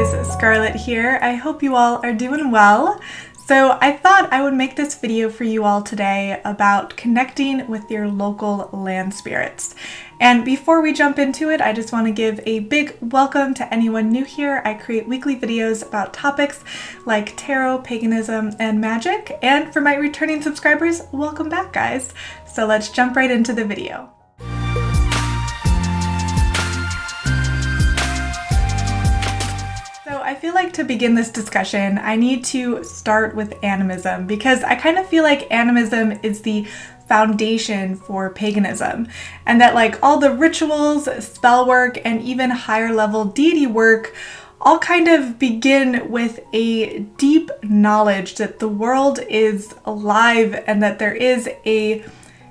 guys, Scarlett here. I hope you all are doing well. So I thought I would make this video for you all today about connecting with your local land spirits. And before we jump into it, I just want to give a big welcome to anyone new here. I create weekly videos about topics like tarot, paganism, and magic. And for my returning subscribers, welcome back, guys. So let's jump right into the video. I feel like to begin this discussion, I need to start with animism because I kind of feel like animism is the foundation for paganism, and that like all the rituals, spell work, and even higher level deity work all kind of begin with a deep knowledge that the world is alive and that there is a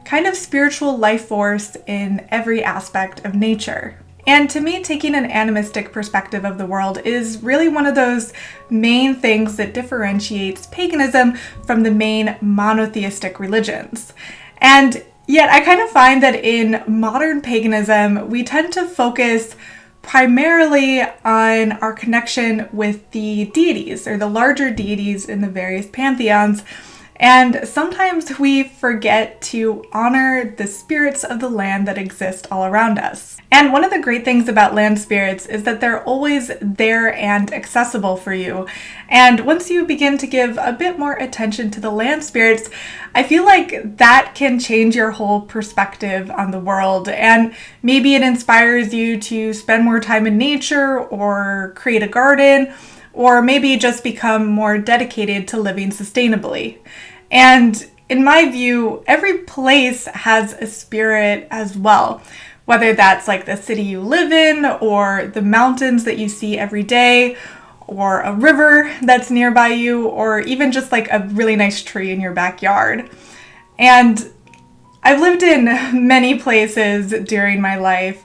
kind of spiritual life force in every aspect of nature. And to me, taking an animistic perspective of the world is really one of those main things that differentiates paganism from the main monotheistic religions. And yet I kind of find that in modern paganism, we tend to focus primarily on our connection with the deities or the larger deities in the various pantheons. And sometimes we forget to honor the spirits of the land that exist all around us. And one of the great things about land spirits is that they're always there and accessible for you. And once you begin to give a bit more attention to the land spirits, I feel like that can change your whole perspective on the world. And maybe it inspires you to spend more time in nature or create a garden, or maybe just become more dedicated to living sustainably. And in my view, every place has a spirit as well, whether that's like the city you live in, or the mountains that you see every day, or a river that's nearby you, or even just like a really nice tree in your backyard. And I've lived in many places during my life,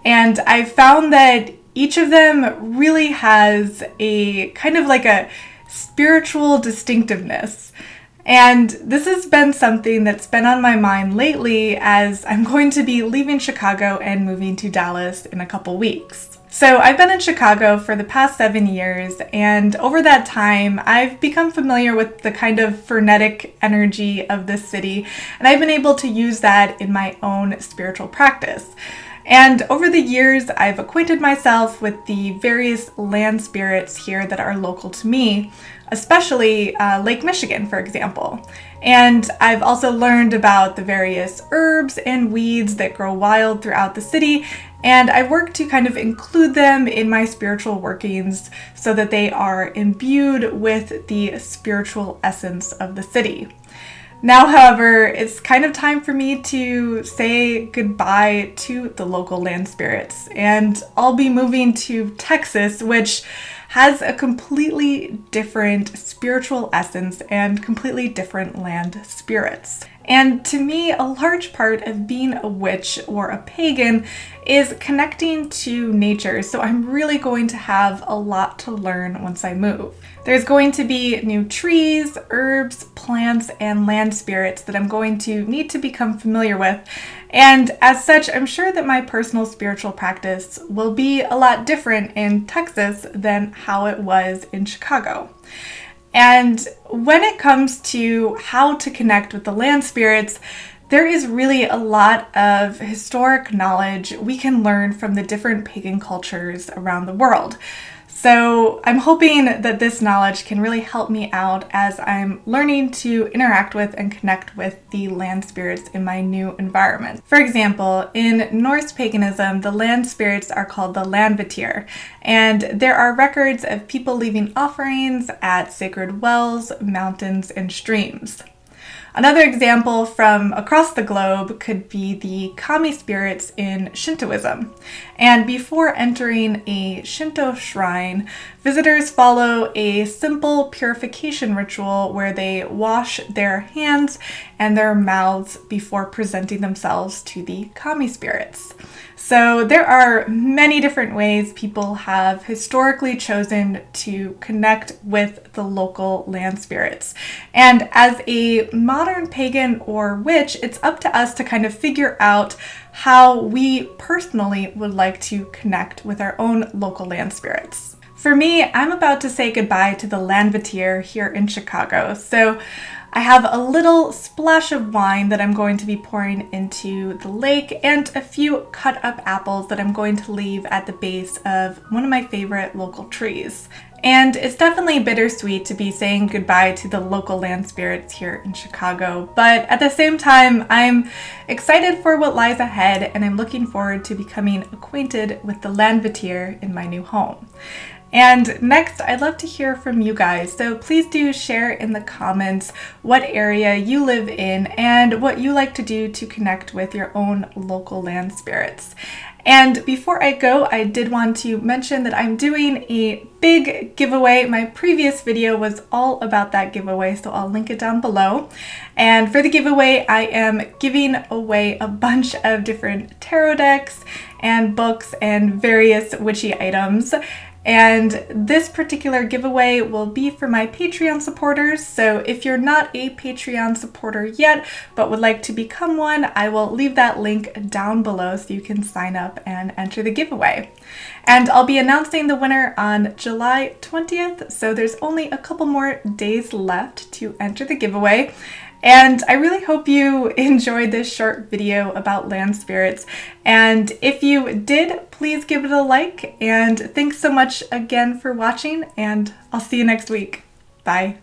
and I found that each of them really has a kind of like a spiritual distinctiveness. And this has been something that's been on my mind lately as I'm going to be leaving Chicago and moving to Dallas in a couple weeks. So I've been in Chicago for the past 7 years, and over that time, I've become familiar with the kind of frenetic energy of this city, and I've been able to use that in my own spiritual practice. And over the years, I've acquainted myself with the various land spirits here that are local to me, especially Lake Michigan, for example. And I've also learned about the various herbs and weeds that grow wild throughout the city, and I work to kind of include them in my spiritual workings so that they are imbued with the spiritual essence of the city. Now, however, it's kind of time for me to say goodbye to the local land spirits, and I'll be moving to Texas, which has a completely different spiritual essence and completely different land spirits. And to me, a large part of being a witch or a pagan is connecting to nature. So I'm really going to have a lot to learn once I move. There's going to be new trees, herbs, plants, and land spirits that I'm going to need to become familiar with. And as such, I'm sure that my personal spiritual practice will be a lot different in Texas than how it was in Chicago. And when it comes to how to connect with the land spirits, there is really a lot of historic knowledge we can learn from the different pagan cultures around the world. So I'm hoping that this knowledge can really help me out as I'm learning to interact with and connect with the land spirits in my new environment. For example, in Norse paganism, the land spirits are called the Landvatir, and there are records of people leaving offerings at sacred wells, mountains, and streams. Another example from across the globe could be the kami spirits in Shintoism. And before entering a Shinto shrine, visitors follow a simple purification ritual where they wash their hands and their mouths before presenting themselves to the kami spirits. So there are many different ways people have historically chosen to connect with the local land spirits. And as a modern pagan or witch, it's up to us to kind of figure out how we personally would like to connect with our own local land spirits. For me, I'm about to say goodbye to the Landvetier here in Chicago. So I have a little splash of wine that I'm going to be pouring into the lake and a few cut up apples that I'm going to leave at the base of one of my favorite local trees. And it's definitely bittersweet to be saying goodbye to the local land spirits here in Chicago, but at the same time, I'm excited for what lies ahead and I'm looking forward to becoming acquainted with the Landvetier in my new home. And next, I'd love to hear from you guys, so please do share in the comments what area you live in and what you like to do to connect with your own local land spirits. And before I go, I did want to mention that I'm doing a big giveaway. My previous video was all about that giveaway, so I'll link it down below. And for the giveaway, I am giving away a bunch of different tarot decks and books and various witchy items. And this particular giveaway will be for my Patreon supporters. So if you're not a Patreon supporter yet, but would like to become one, I will leave that link down below so you can sign up and enter the giveaway. And I'll be announcing the winner on July 20th. So there's only a couple more days left to enter the giveaway. And I really hope you enjoyed this short video about land spirits. And if you did, please give it a like. And thanks so much again for watching, and I'll see you next week. Bye.